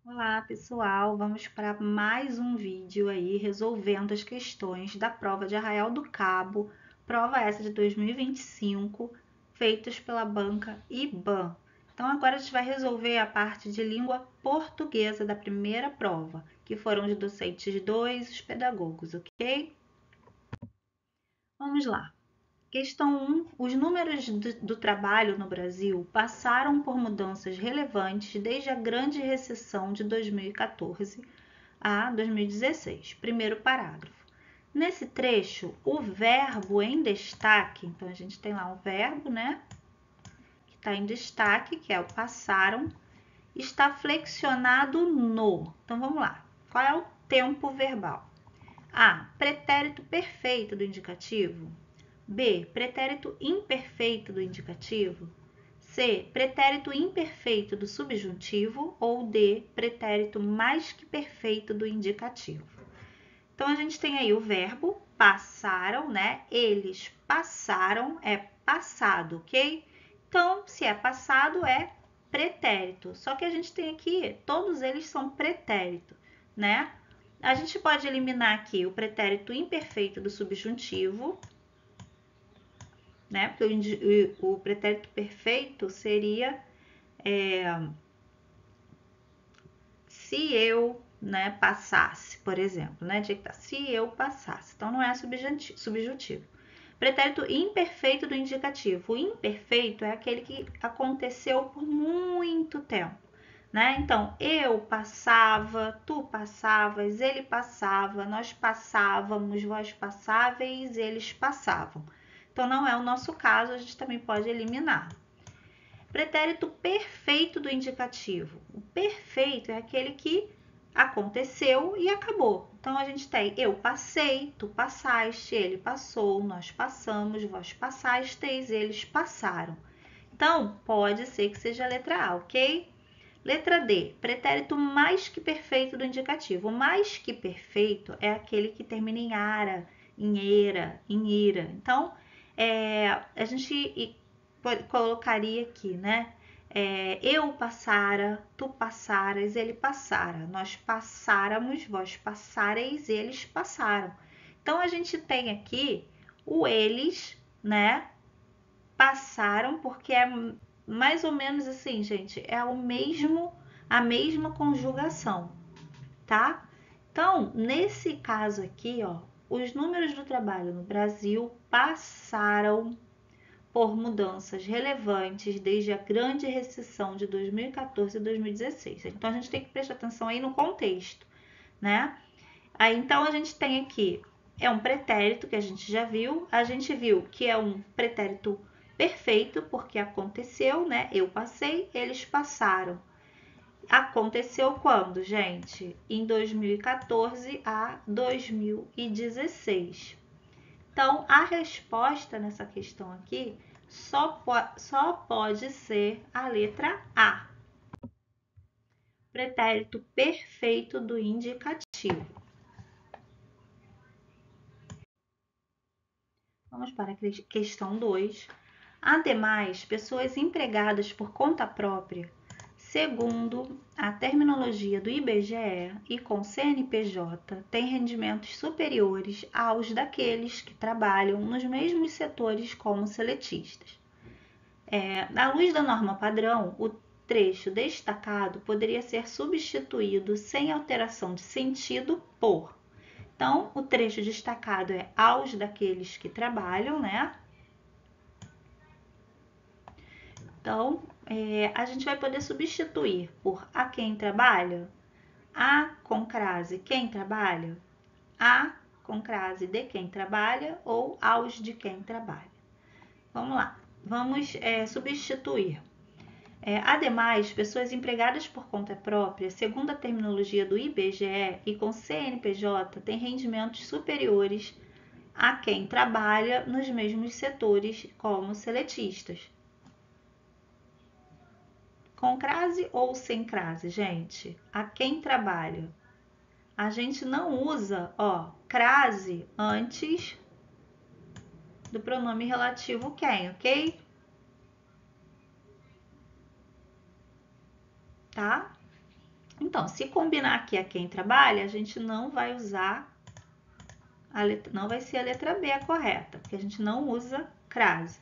Olá, pessoal! Vamos para mais um vídeo aí resolvendo as questões da prova de Arraial do Cabo, prova essa de 2025, feitas pela banca IBAN. Então agora a gente vai resolver a parte de língua portuguesa da primeira prova, que foram os docentes 2, os pedagogos, ok? Vamos lá. Questão 1. Os números do trabalho no Brasil passaram por mudanças relevantes desde a grande recessão de 2014 a 2016. Primeiro parágrafo. Nesse trecho, o verbo em destaque, então a gente tem lá um verbo, né, que está em destaque, que é o passaram, está flexionado no. Então vamos lá. Qual é o tempo verbal? A. Pretérito perfeito do indicativo. B. Pretérito imperfeito do indicativo. C. Pretérito imperfeito do subjuntivo. Ou D. Pretérito mais que perfeito do indicativo. Então, a gente tem aí o verbo passaram, né? Eles passaram, é passado, ok? Então, se é passado, é pretérito. Só que a gente tem aqui, todos eles são pretérito, né? A gente pode eliminar aqui o pretérito imperfeito do subjuntivo, né? Porque o pretérito perfeito seria se eu, né, passasse, por exemplo, né? Tinha que estar se eu passasse. Então não é subjuntivo. Pretérito imperfeito do indicativo. O imperfeito é aquele que aconteceu por muito tempo, né? Então, eu passava, tu passavas, ele passava, nós passávamos, vós passáveis, eles passavam. Então, não é o nosso caso, a gente também pode eliminar. Pretérito perfeito do indicativo. O perfeito é aquele que aconteceu e acabou. Então, a gente tem eu passei, tu passaste, ele passou, nós passamos, vós passastes, eles passaram. Então, pode ser que seja a letra A, ok? Letra D, pretérito mais que perfeito do indicativo. O mais que perfeito é aquele que termina em ara, em era, em ira. Então, a gente colocaria aqui, né? Eu passara, tu passaras, ele passara. Nós passáramos, vós passareis, eles passaram. Então, a gente tem aqui o eles, né? Passaram, porque é mais ou menos assim, gente, é a mesma conjugação, tá? Então, nesse caso aqui, ó, os números do trabalho no Brasil passaram por mudanças relevantes desde a grande recessão de 2014 e 2016. Então, a gente tem que prestar atenção aí no contexto, né? Aí, então, a gente tem aqui, é um pretérito que a gente já viu. A gente viu que é um pretérito perfeito, porque aconteceu, né? Eu passei, eles passaram. Aconteceu quando, gente? Em 2014 a 2016. Então, a resposta nessa questão aqui só pode ser a letra A. Pretérito perfeito do indicativo. Vamos para a questão 2. Ademais, pessoas empregadas por conta própria, segundo a terminologia do IBGE e com CNPJ, têm rendimentos superiores aos daqueles que trabalham nos mesmos setores como seletistas. À luz da norma padrão, o trecho destacado poderia ser substituído sem alteração de sentido por. Então, o trecho destacado é aos daqueles que trabalham, né? Então, a gente vai poder substituir por a quem trabalha, a com crase quem trabalha, a com crase de quem trabalha ou aos de quem trabalha. Vamos lá, vamos substituir. Ademais, pessoas empregadas por conta própria, segundo a terminologia do IBGE e com CNPJ, têm rendimentos superiores a quem trabalha nos mesmos setores como seletistas. Com crase ou sem crase, gente? A quem trabalha? A gente não usa, ó, crase antes do pronome relativo quem, ok? Tá? Então, se combinar aqui a quem trabalha, a gente não vai usar não vai ser a letra B a correta, porque a gente não usa crase.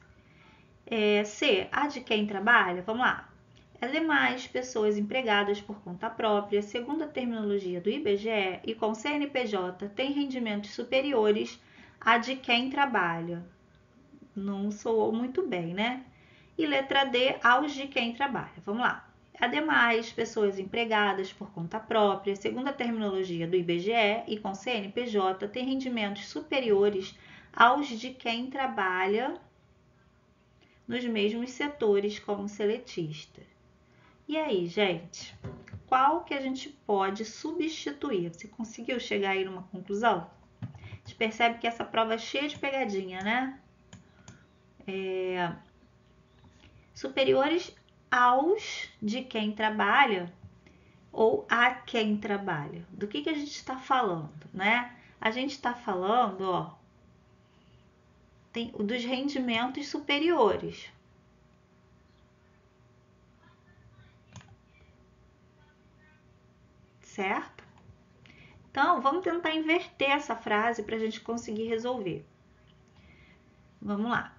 C, a de quem trabalha, vamos lá. As demais pessoas empregadas por conta própria, segundo a terminologia do IBGE e com CNPJ, têm rendimentos superiores a de quem trabalha. Não soou muito bem, né? E letra D, aos de quem trabalha. Vamos lá. Ademais, pessoas empregadas por conta própria, segundo a terminologia do IBGE e com CNPJ, têm rendimentos superiores aos de quem trabalha nos mesmos setores como seletista. E aí, gente, qual que a gente pode substituir? Você conseguiu chegar aí numa conclusão? A gente percebe que essa prova é cheia de pegadinha, né? Superiores aos de quem trabalha ou a quem trabalha. Do que a gente está falando, né? A gente está falando, ó, dos rendimentos superiores. Certo? Então, vamos tentar inverter essa frase para a gente conseguir resolver. Vamos lá.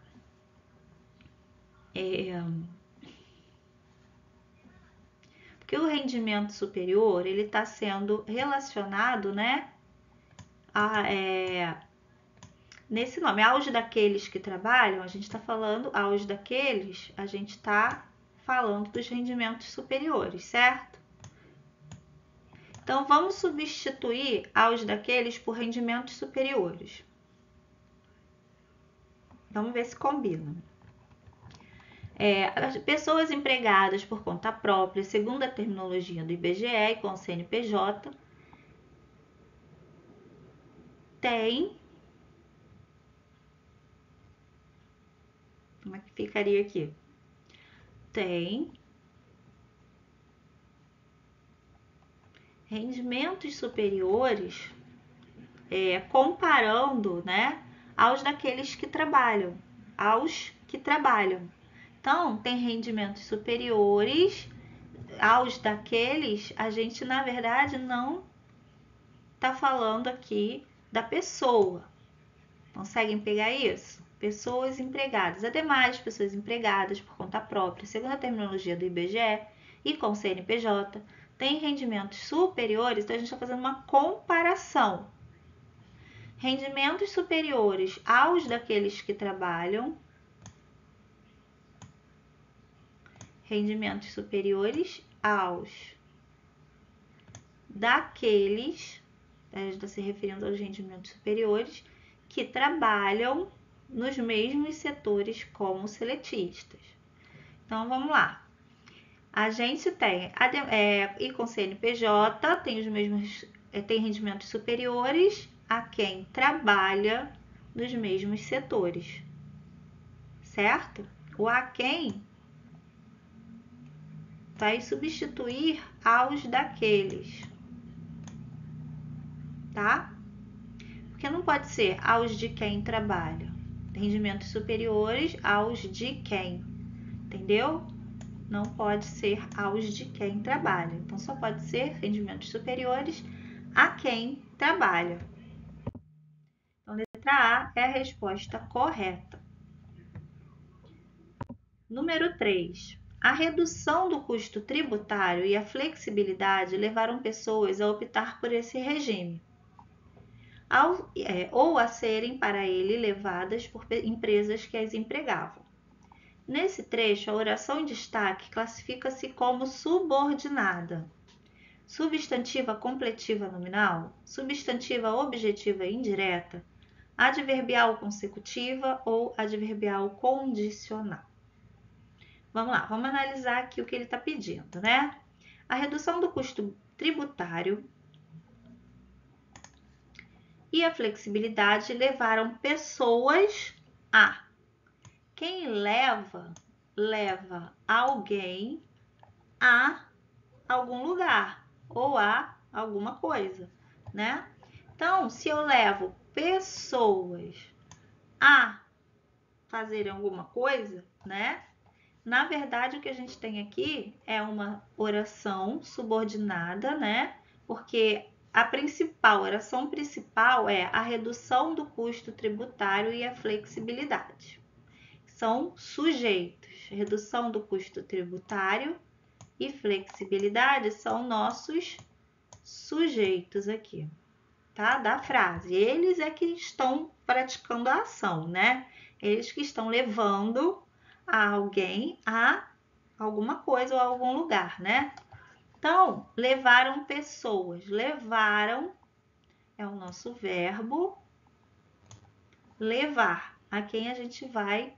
Porque o rendimento superior, ele está sendo relacionado, né, nesse nome, aos daqueles que trabalham, a gente está falando aos daqueles, a gente está falando dos rendimentos superiores, certo? Então, vamos substituir aos daqueles por rendimentos superiores. Vamos ver se combina. As pessoas empregadas por conta própria, segundo a terminologia do IBGE e com o CNPJ, têm... Como é que ficaria aqui? Tem rendimentos superiores, comparando, né, aos daqueles que trabalham, Então, tem rendimentos superiores aos daqueles, a gente, na verdade, não está falando aqui da pessoa. Conseguem pegar isso? Pessoas empregadas. Ademais, pessoas empregadas por conta própria, segundo a terminologia do IBGE e com o CNPJ, têm rendimentos superiores, então a gente está fazendo uma comparação. Rendimentos superiores aos daqueles que trabalham, rendimentos superiores aos daqueles, a gente está se referindo aos rendimentos superiores, que trabalham nos mesmos setores como seletistas. Então, vamos lá. A gente tem, e com CNPJ, tem os mesmos, tem rendimentos superiores a quem trabalha nos mesmos setores, certo? O a quem vai substituir aos daqueles, tá? Porque não pode ser aos de quem trabalha. Rendimentos superiores aos de quem, entendeu? Não pode ser aos de quem trabalha. Então, só pode ser rendimentos superiores a quem trabalha. Então, letra A é a resposta correta. Número 3. A redução do custo tributário e a flexibilidade levaram pessoas a optar por esse regime, ou a serem para ele levadas por empresas que as empregavam. Nesse trecho, a oração em destaque classifica-se como subordinada. Substantiva completiva nominal, substantiva objetiva indireta, adverbial consecutiva ou adverbial condicional. Vamos lá, vamos analisar aqui o que ele está pedindo, né? A redução do custo tributário e a flexibilidade levaram pessoas a. Quem leva alguém a algum lugar ou a alguma coisa, né? Então, se eu levo pessoas a fazerem alguma coisa, né? Na verdade, o que a gente tem aqui é uma oração subordinada, né? Porque a oração principal é a redução do custo tributário e a flexibilidade. São sujeitos. Redução do custo tributário e flexibilidade são nossos sujeitos aqui, tá? Da frase. Eles é que estão praticando a ação, né? Eles que estão levando a alguém a alguma coisa ou a algum lugar, né? Então, levaram pessoas. Levaram é o nosso verbo levar, a quem a gente vai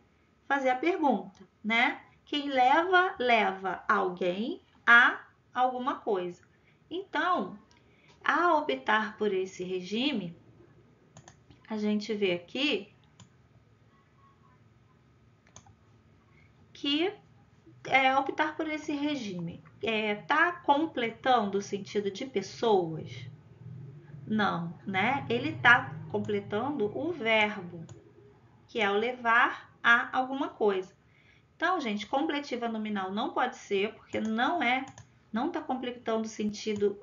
fazer a pergunta, né? Quem leva, leva alguém a alguma coisa. Então, ao optar por esse regime, a gente vê aqui que optar por esse regime tá completando o sentido de pessoas? Não, né? Ele está completando o verbo, que é o levar a alguma coisa. Então, gente, completiva nominal não pode ser, porque não está completando o sentido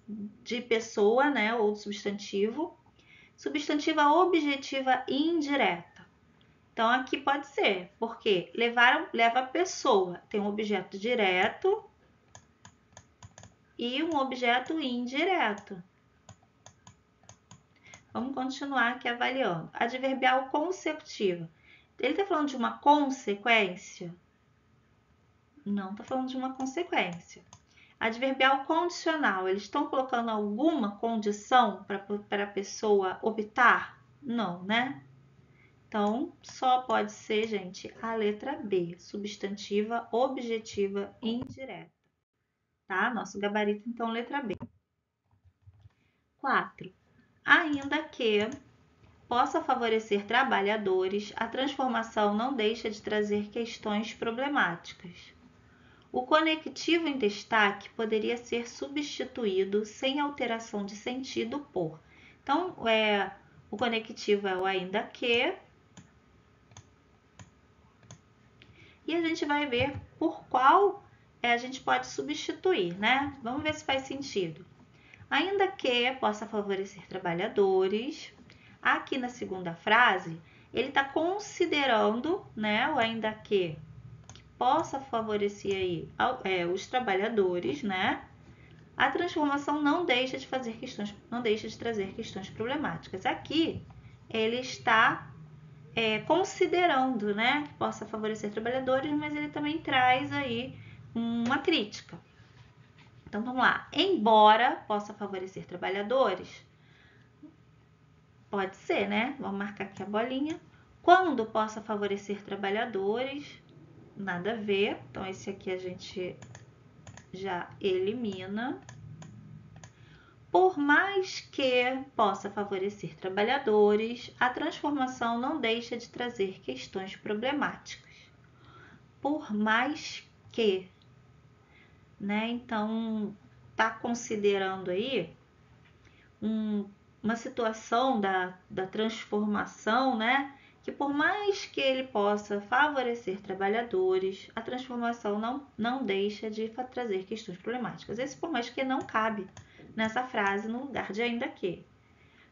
de pessoa, né? Ou de substantivo. Substantiva objetiva indireta. Então, aqui pode ser, porque leva a pessoa, tem um objeto direto e um objeto indireto. Vamos continuar aqui avaliando. Adverbial consecutiva. Ele está falando de uma consequência? Não está falando de uma consequência. Adverbial condicional. Eles estão colocando alguma condição para a pessoa optar? Não, né? Então, só pode ser, gente, a letra B, substantiva objetiva indireta. Tá? Nosso gabarito, então, letra B. 4. Ainda que possa favorecer trabalhadores, a transformação não deixa de trazer questões problemáticas. O conectivo em destaque poderia ser substituído sem alteração de sentido por. Então, o conectivo é o ainda que. E a gente vai ver por qual a gente pode substituir, né? Vamos ver se faz sentido. Ainda que possa favorecer trabalhadores, aqui na segunda frase, ele está considerando, né, o ainda que possa favorecer aí, os trabalhadores, né? A transformação não deixa de trazer questões problemáticas. Aqui ele está considerando, né, que possa favorecer trabalhadores, mas ele também traz aí uma crítica. Então vamos lá. Embora possa favorecer trabalhadores, pode ser, né? Vamos marcar aqui a bolinha. Quando possa favorecer trabalhadores, nada a ver. Então esse aqui a gente já elimina. Por mais que possa favorecer trabalhadores, a transformação não deixa de trazer questões problemáticas. Por mais que, né? Então, tá considerando aí uma situação da transformação, né? Que por mais que ele possa favorecer trabalhadores, a transformação não deixa de trazer questões problemáticas. Esse por mais que não cabe nessa frase no lugar de ainda que.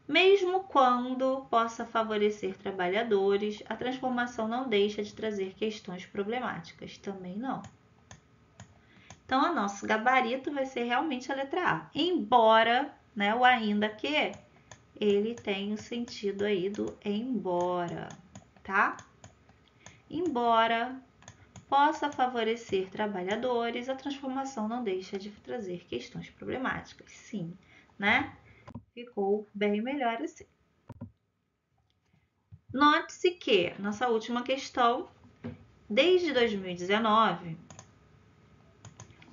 Mesmo quando possa favorecer trabalhadores, a transformação não deixa de trazer questões problemáticas. Também não. Então, o nosso gabarito vai ser realmente a letra A. Embora, né, o ainda que, ele tem o sentido aí do embora, tá? Embora possa favorecer trabalhadores, a transformação não deixa de trazer questões problemáticas. Sim, né? Ficou bem melhor assim. Note-se que, nossa última questão, desde 2019,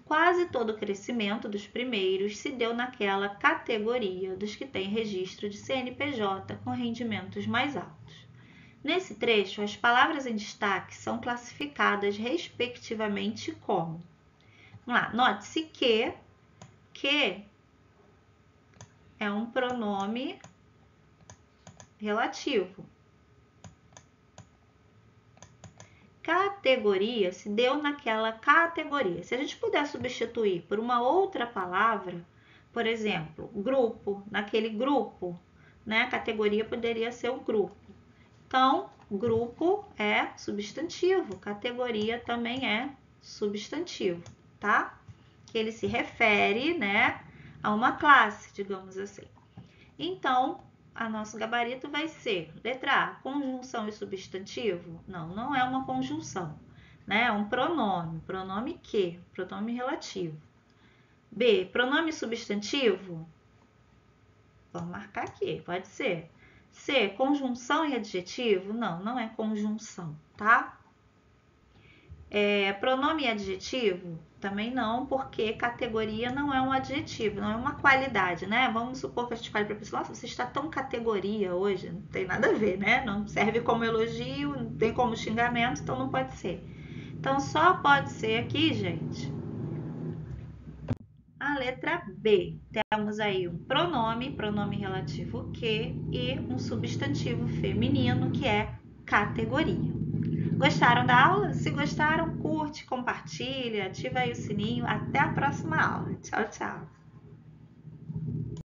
quase todo o crescimento dos primeiros se deu naquela categoria dos que têm registro de CNPJ com rendimentos mais altos. Nesse trecho, as palavras em destaque são classificadas respectivamente como. Vamos lá, note-se que é um pronome relativo. categoria se deu naquela categoria. Se a gente puder substituir por uma outra palavra, por exemplo, grupo, naquele grupo, né? A categoria poderia ser o grupo. Então, grupo é substantivo, categoria também é substantivo, tá? Que ele se refere, né, a uma classe, digamos assim. Então, o nosso gabarito vai ser, letra A, conjunção e substantivo? Não, não é uma conjunção, né? É um pronome. Pronome que? Pronome relativo. B, pronome substantivo? Vamos marcar aqui, pode ser. C, conjunção e adjetivo? Não, não é conjunção, tá? Pronome e adjetivo? Também não, porque categoria não é um adjetivo, não é uma qualidade, né? Vamos supor que a gente fale para a pessoa, nossa, você está tão categoria hoje, não tem nada a ver, né? Não serve como elogio, não tem como xingamento, então não pode ser. Então só pode ser aqui, gente, a letra B. Temos aí um pronome relativo que, e um substantivo feminino que é categoria. Gostaram da aula? Se gostaram, curte, compartilha, ativa aí o sininho. Até a próxima aula. Tchau, tchau.